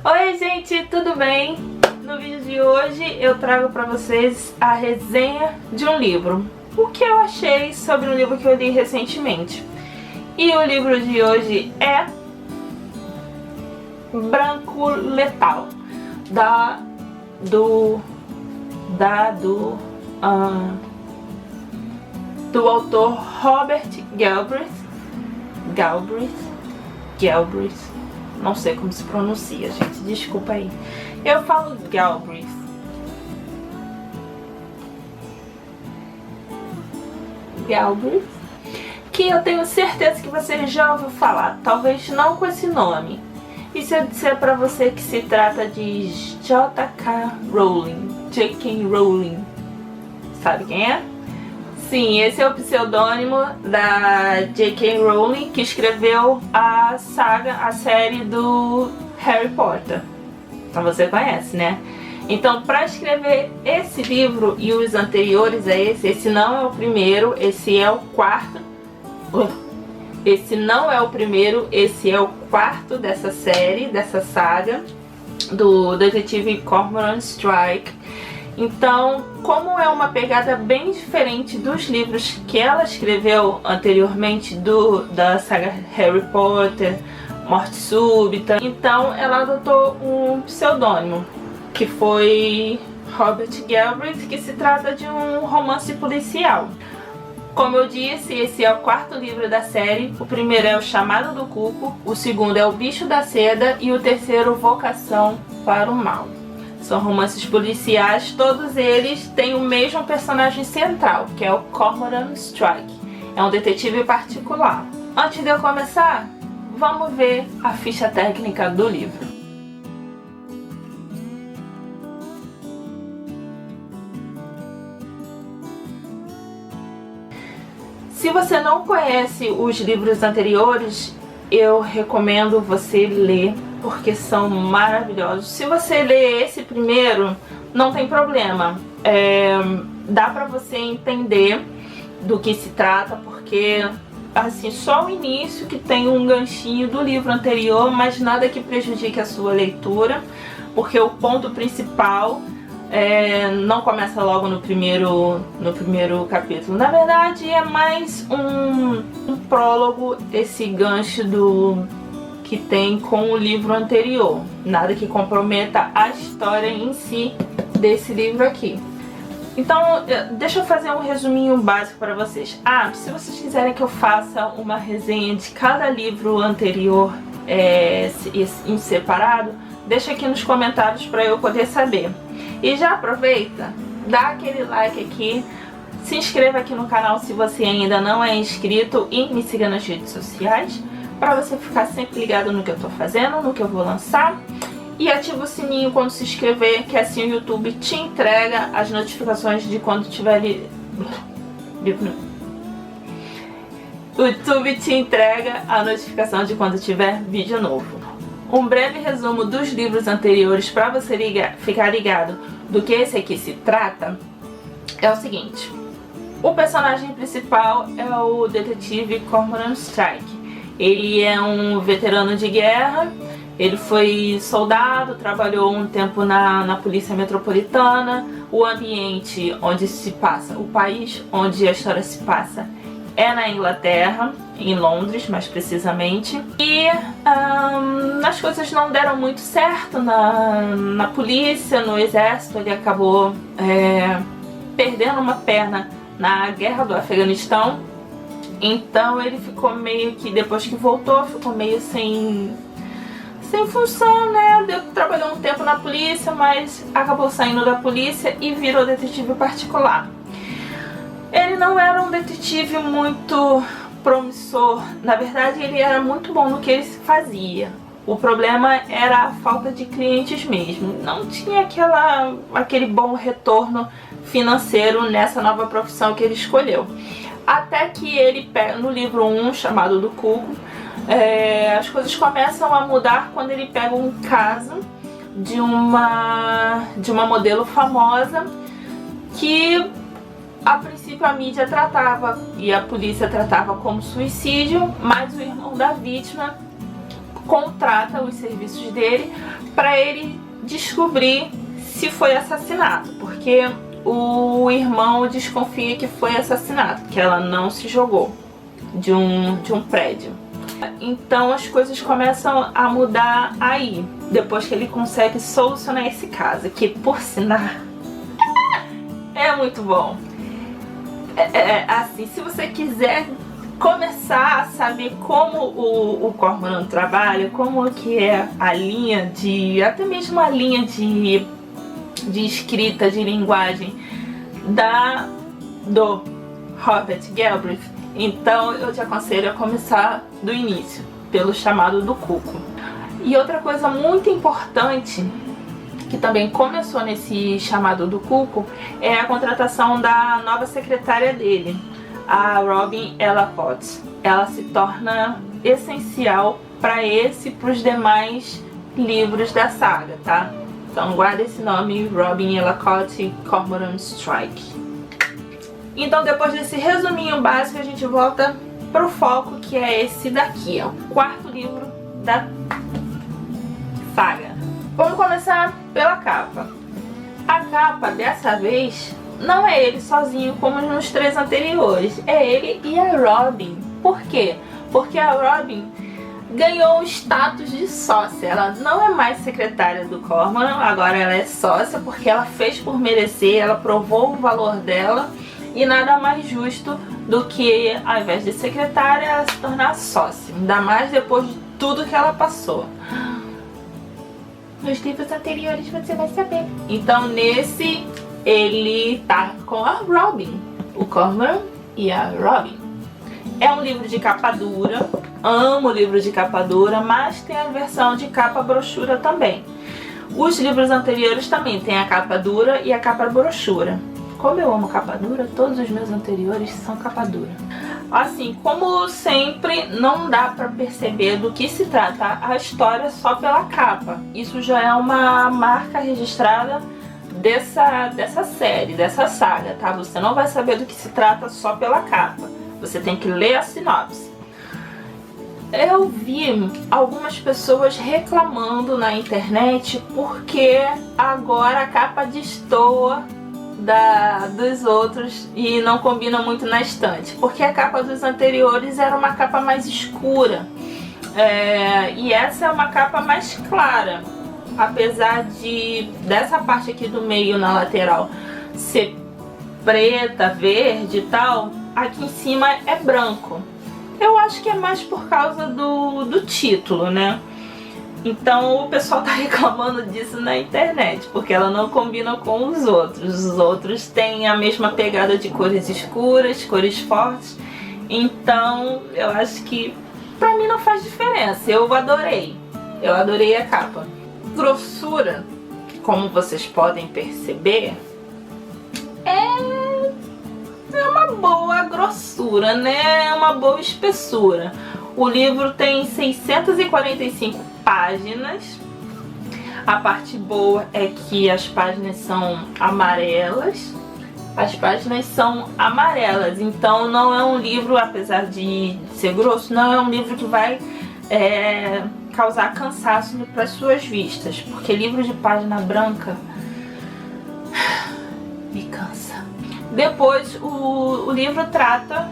Oi gente, tudo bem? No vídeo de hoje eu trago pra vocês a resenha de um livro. O que eu achei sobre um livro que eu li recentemente. E o livro de hoje é Branco Letal, do autor Robert Galbraith. Não sei como se pronuncia, gente, desculpa aí. Eu falo Galbraith. Que eu tenho certeza que você já ouviu falar, talvez não com esse nome. E se eu disser pra você que se trata de J.K. Rowling, sabe quem é? Sim, esse é o pseudônimo da J.K. Rowling, que escreveu a série do Harry Potter. Então você conhece, né? Então, para escrever esse livro e os anteriores a esse não é o primeiro, esse é o quarto. Esse não é o primeiro, esse é o quarto dessa série, dessa saga do detetive Cormoran Strike. Então, como é uma pegada bem diferente dos livros que ela escreveu anteriormente da saga Harry Potter, Morte Súbita, então ela adotou um pseudônimo, que foi Robert Galbraith, que se trata de um romance policial. Como eu disse, esse é o quarto livro da série. O primeiro é O Chamado do Cuco, o segundo é O Bicho da Seda e o terceiro, Vocação para o Mal. São romances policiais, todos eles têm o mesmo personagem central, que é o Cormoran Strike. É um detetive particular. Antes de eu começar, vamos ver a ficha técnica do livro. Se você não conhece os livros anteriores, eu recomendo você ler, porque são maravilhosos. Se você ler esse primeiro, não tem problema. Dá pra você entender do que se trata, porque assim, só o início que tem um ganchinho do livro anterior, mas nada que prejudique a sua leitura, porque o ponto principal não começa logo no primeiro capítulo. Na verdade, é mais um prólogo, esse gancho que tem com o livro anterior. Nada que comprometa a história em si desse livro aqui. Então, deixa eu fazer um resuminho básico para vocês. Se vocês quiserem que eu faça uma resenha de cada livro anterior em separado, deixa aqui nos comentários para eu poder saber. E já aproveita, dá aquele like aqui, se inscreva aqui no canal se você ainda não é inscrito e me siga nas redes sociais, para você ficar sempre ligado no que eu tô fazendo, no que eu vou lançar. E ativa o sininho quando se inscrever, que assim o YouTube te entrega as notificações de quando tiver o YouTube te entrega a notificação de quando tiver vídeo novo. Um breve resumo dos livros anteriores para você ficar ligado do que esse aqui se trata é o seguinte. O personagem principal é o detetive Cormoran Strike. Ele é um veterano de guerra, ele foi soldado, trabalhou um tempo na polícia metropolitana. O ambiente onde se passa, o país onde a história se passa é na Inglaterra, em Londres mais precisamente. E as coisas não deram muito certo na polícia, no exército. Ele acabou perdendo uma perna na guerra do Afeganistão. Então ele ficou meio que, depois que voltou, ficou meio sem função, né? Trabalhou um tempo na polícia, mas acabou saindo da polícia e virou detetive particular. Ele não era um detetive muito promissor, na verdade ele era muito bom no que ele fazia. O problema era a falta de clientes mesmo, não tinha aquele bom retorno financeiro nessa nova profissão que ele escolheu. Até que ele pega, no livro 1, chamado do Cuco, as coisas começam a mudar quando ele pega um caso de uma modelo famosa que a princípio a mídia tratava e a polícia tratava como suicídio, mas o irmão da vítima contrata os serviços dele para ele descobrir se foi assassinato, porque o irmão desconfia que foi assassinato, que ela não se jogou de um prédio. Então as coisas começam a mudar aí, depois que ele consegue solucionar esse caso, que por sinal é muito bom. Assim, se você quiser começar a saber como o Cormoran trabalha, como que é a linha de, até mesmo a linha de escrita, de linguagem do Robert Galbraith, então eu te aconselho a começar do início, pelo chamado do Cuco. E outra coisa muito importante que também começou nesse chamado do Cuco é a contratação da nova secretária dele, a Robin Ellacott. Ela se torna essencial para esse e para os demais livros da saga, tá? Então guarda esse nome, Robin Ellacott, Cormoran Strike. Então depois desse resuminho básico a gente volta pro foco, que é esse daqui, é o quarto livro da saga. Vamos começar pela capa. A capa dessa vez não é ele sozinho como nos 3 anteriores, é ele e a Robin. Por quê? Porque a Robin ganhou o status de sócia. Ela não é mais secretária do Cormoran, agora ela é sócia porque ela fez por merecer, ela provou o valor dela, e nada mais justo do que, ao invés de secretária, ela se tornar sócia, ainda mais depois de tudo que ela passou. Nos livros anteriores você vai saber. Então nesse ele tá com a Robin, o Cormoran e a Robin. É um livro de capa dura, amo o livro de capa dura, mas tem a versão de capa brochura também. Os livros anteriores também tem a capa dura e a capa brochura. Como eu amo capa dura, todos os meus anteriores são capa dura. Assim, como sempre, não dá pra perceber do que se trata a história só pela capa. Isso já é uma marca registrada dessa série, dessa saga, tá? Você não vai saber do que se trata só pela capa. Você tem que ler a sinopse. Eu vi algumas pessoas reclamando na internet porque agora a capa destoa dos outros e não combina muito na estante, porque a capa dos anteriores era uma capa mais escura, e essa é uma capa mais clara, apesar dessa parte aqui do meio na lateral ser preta, verde e tal, aqui em cima é branco. Eu acho que é mais por causa do título, né? Então o pessoal tá reclamando disso na internet, porque ela não combina com os outros. Os outros têm a mesma pegada de cores escuras, cores fortes. Então eu acho que pra mim não faz diferença. Eu adorei a capa. Grossura, como vocês podem perceber, é uma boa grossura, né? É uma boa espessura. O livro tem 645 páginas. A parte boa é que as páginas são amarelas. Então não é um livro, apesar de ser grosso, não é um livro que vai causar cansaço para as suas vistas, porque livro de página branca me cansa. Depois o livro trata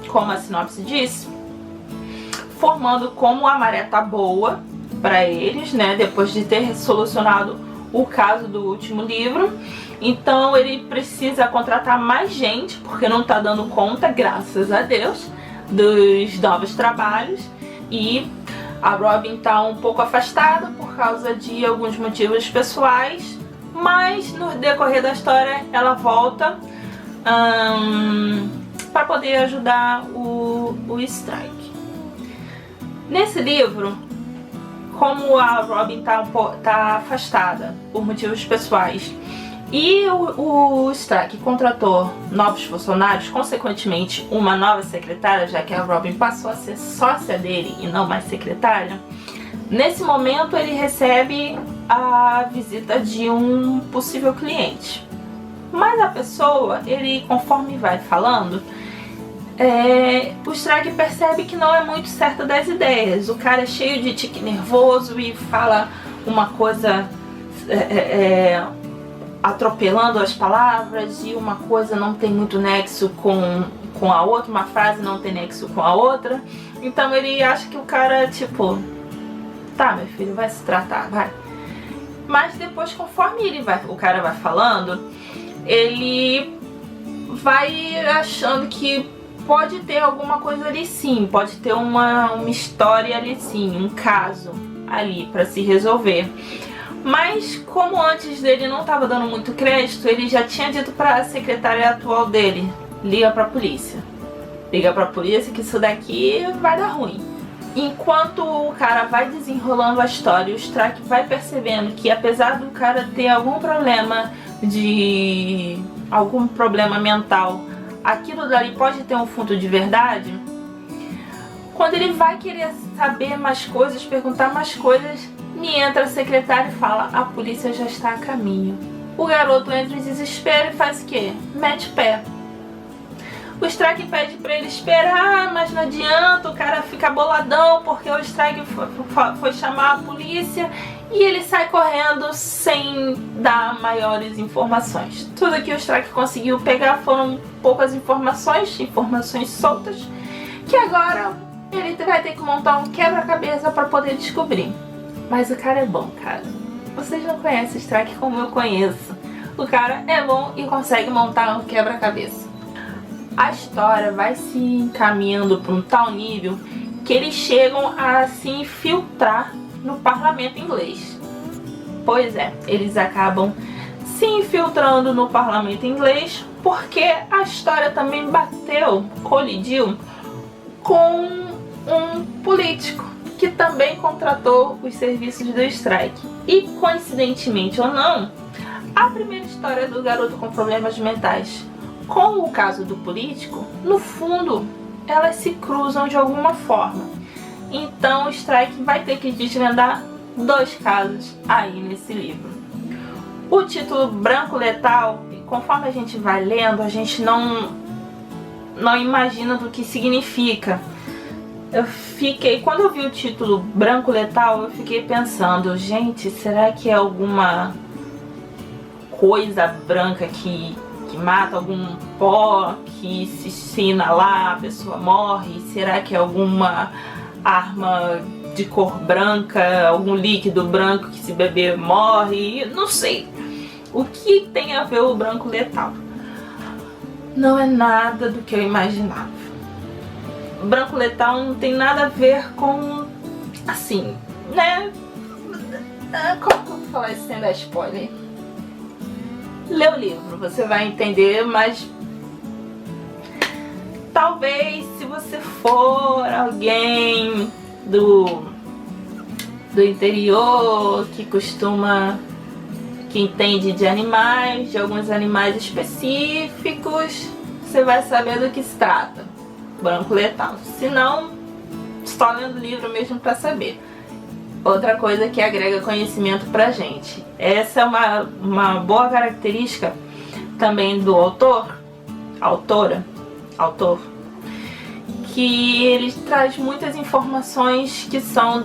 como a sinopse diz, formando como a maré tá boa para eles, né? Depois de ter solucionado o caso do último livro. Então ele precisa contratar mais gente, porque não tá dando conta, graças a Deus, dos novos trabalhos. E a Robin tá um pouco afastada por causa de alguns motivos pessoais, mas no decorrer da história ela volta para poder ajudar o Strike. Nesse livro, como a Robin tá afastada por motivos pessoais e o Strike contratou novos funcionários, consequentemente uma nova secretária, já que a Robin passou a ser sócia dele e não mais secretária, nesse momento ele recebe a visita de um possível cliente. Mas a pessoa, conforme vai falando, o Strike percebe que não é muito certo das ideias. O cara é cheio de tique nervoso e fala uma coisa atropelando as palavras, e uma coisa não tem muito nexo com a outra, uma frase não tem nexo com a outra. Então ele acha que o cara, tipo, tá, meu filho, vai se tratar, vai. Mas depois, conforme o cara vai falando, ele vai achando que pode ter alguma coisa ali sim, pode ter uma história ali sim, um caso ali pra se resolver. Mas como antes dele não estava dando muito crédito, ele já tinha dito pra secretária atual dele: liga pra polícia. Liga pra polícia que isso daqui vai dar ruim. Enquanto o cara vai desenrolando a história, o Strike vai percebendo que, apesar do cara ter algum problema mental, aquilo dali pode ter um fundo de verdade. Quando ele vai querer saber mais coisas, perguntar mais coisas, me entra a secretária e fala: a polícia já está a caminho. O garoto entra em desespero e faz o quê? Mete pé. O Strike pede pra ele esperar, mas não adianta, o cara fica boladão porque o Strike foi chamar a polícia, e ele sai correndo sem dar maiores informações. Tudo que o Strike conseguiu pegar foram poucas informações soltas, que agora ele vai ter que montar um quebra-cabeça para poder descobrir. Mas o cara é bom, cara. Vocês não conhecem o Strike como eu conheço. O cara é bom e consegue montar um quebra-cabeça. A história vai se encaminhando para um tal nível que eles chegam a se infiltrar no parlamento inglês. Pois é, eles acabam se infiltrando no parlamento inglês porque a história também colidiu com um político que também contratou os serviços do Strike. E, coincidentemente ou não, a primeira história do garoto com problemas mentais com o caso do político, no fundo, elas se cruzam de alguma forma. Então o Strike vai ter que desvendar 2 casos aí nesse livro. O título Branco Letal, conforme a gente vai lendo, a gente não imagina do que significa. Quando eu vi o título Branco Letal, eu fiquei pensando: gente, será que é alguma coisa branca que mata, algum pó que se inalar a pessoa morre? Será que é alguma arma de cor branca, algum líquido branco que se beber morre? Não sei. O que tem a ver o branco letal? Não é nada do que eu imaginava. O branco letal não tem nada a ver com, assim, né? Como que eu vou falar isso sem dar spoiler? Lê o livro, você vai entender, mas talvez, se você for alguém do interior que entende de animais, de alguns animais específicos, você vai saber do que se trata. Branco letal. Se não, só lendo o livro mesmo para saber. Outra coisa que agrega conhecimento pra gente. Essa é uma boa característica também do autor, que ele traz muitas informações que são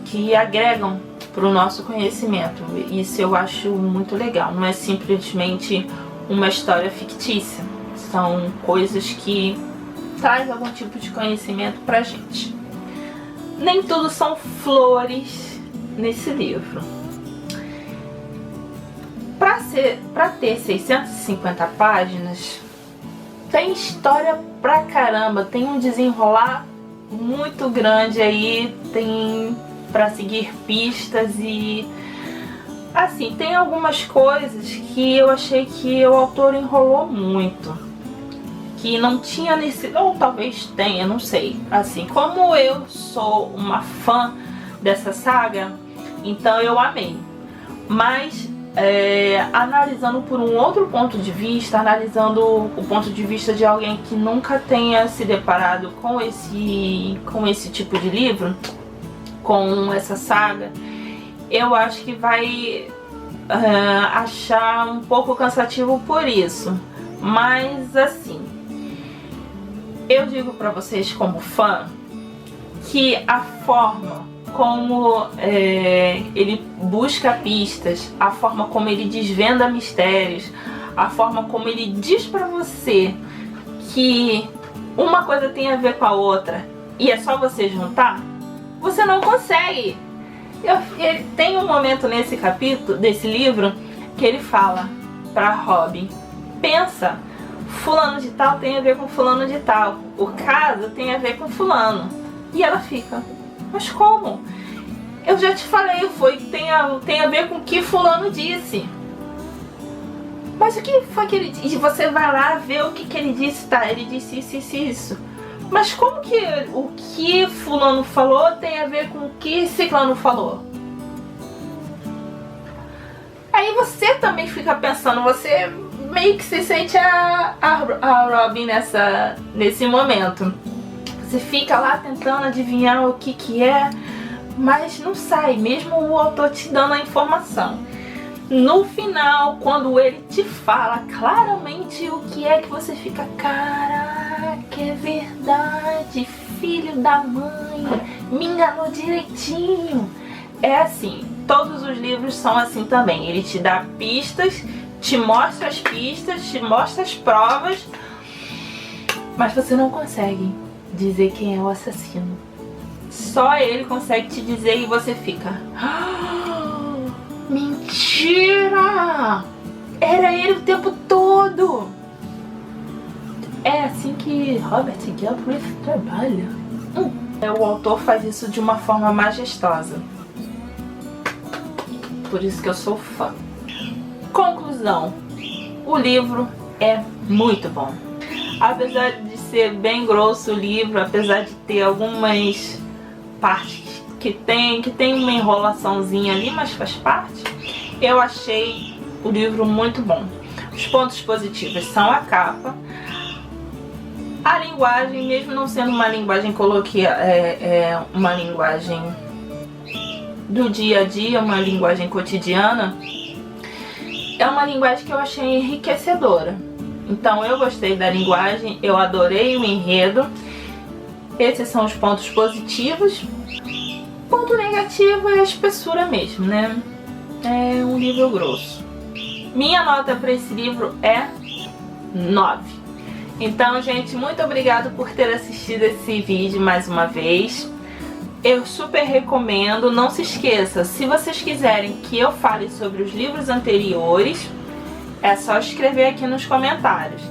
que agregam para o nosso conhecimento. Isso eu acho muito legal. Não é simplesmente uma história fictícia. São coisas que traz algum tipo de conhecimento pra gente. Nem tudo são flores nesse livro. Para ter 650 páginas, tem história pra caramba, tem um desenrolar muito grande aí, tem pra seguir pistas e assim, tem algumas coisas que eu achei que o autor enrolou muito, que não tinha ou talvez tenha, não sei. Assim, como eu sou uma fã dessa saga, então eu amei. Mas analisando por um outro ponto de vista, analisando o ponto de vista de alguém que nunca tenha se deparado com esse tipo de livro, com essa saga, eu acho que vai achar um pouco cansativo por isso. Mas assim, Eu digo pra vocês como fã que a forma como ele busca pistas, a forma como ele desvenda mistérios, a forma como ele diz pra você que uma coisa tem a ver com a outra e é só você juntar, você não consegue. Ele tem um momento nesse capítulo, desse livro, que ele fala pra Robin: pensa, fulano de tal tem a ver com fulano de tal, o caso tem a ver com fulano. E ela fica: mas como? Eu já te falei, tem a ver com o que fulano disse. Mas o que foi que ele disse? E você vai lá ver o que ele disse, tá? Ele disse isso, isso, isso. Mas como que o que fulano falou tem a ver com o que ciclano falou? Aí você também fica pensando, você meio que se sente a Robin nesse momento. Você fica lá tentando adivinhar o que é, mas não sai, mesmo o autor te dando a informação. No final, quando ele te fala claramente o que é, que você fica: caraca, é verdade, filho da mãe, me enganou direitinho. É assim, todos os livros são assim também. Ele te dá pistas, te mostra as pistas, te mostra as provas, mas você não consegue dizer quem é o assassino. Só ele consegue te dizer e você fica: mentira! Era ele o tempo todo! É assim que Robert Galbraith trabalha. O autor faz isso de uma forma majestosa. Por isso que eu sou fã. Conclusão: o livro é muito bom. Apesar de ser bem grosso o livro, apesar de ter algumas partes que tem uma enrolaçãozinha ali, mas faz parte, eu achei o livro muito bom. Os pontos positivos são a capa, a linguagem, mesmo não sendo uma linguagem coloquial, uma linguagem do dia a dia, uma linguagem cotidiana, é uma linguagem que eu achei enriquecedora. Então eu gostei da linguagem, eu adorei o enredo. Esses são os pontos positivos. Ponto negativo é a espessura mesmo, né? É um livro grosso. Minha nota para esse livro é 9. Então, gente, muito obrigado por ter assistido esse vídeo mais uma vez. Eu super recomendo. Não se esqueça, se vocês quiserem que eu fale sobre os livros anteriores, é só escrever aqui nos comentários.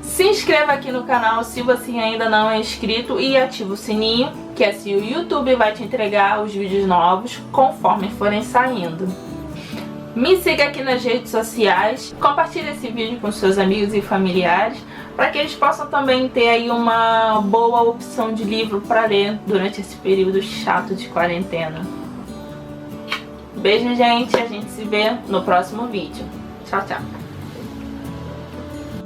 Se inscreva aqui no canal se você ainda não é inscrito e ativa o sininho, que assim o YouTube vai te entregar os vídeos novos conforme forem saindo. Me siga aqui nas redes sociais, compartilhe esse vídeo com seus amigos e familiares, para que eles possam também ter aí uma boa opção de livro para ler durante esse período chato de quarentena. Beijo, gente, a gente se vê no próximo vídeo. Tchau, tchau.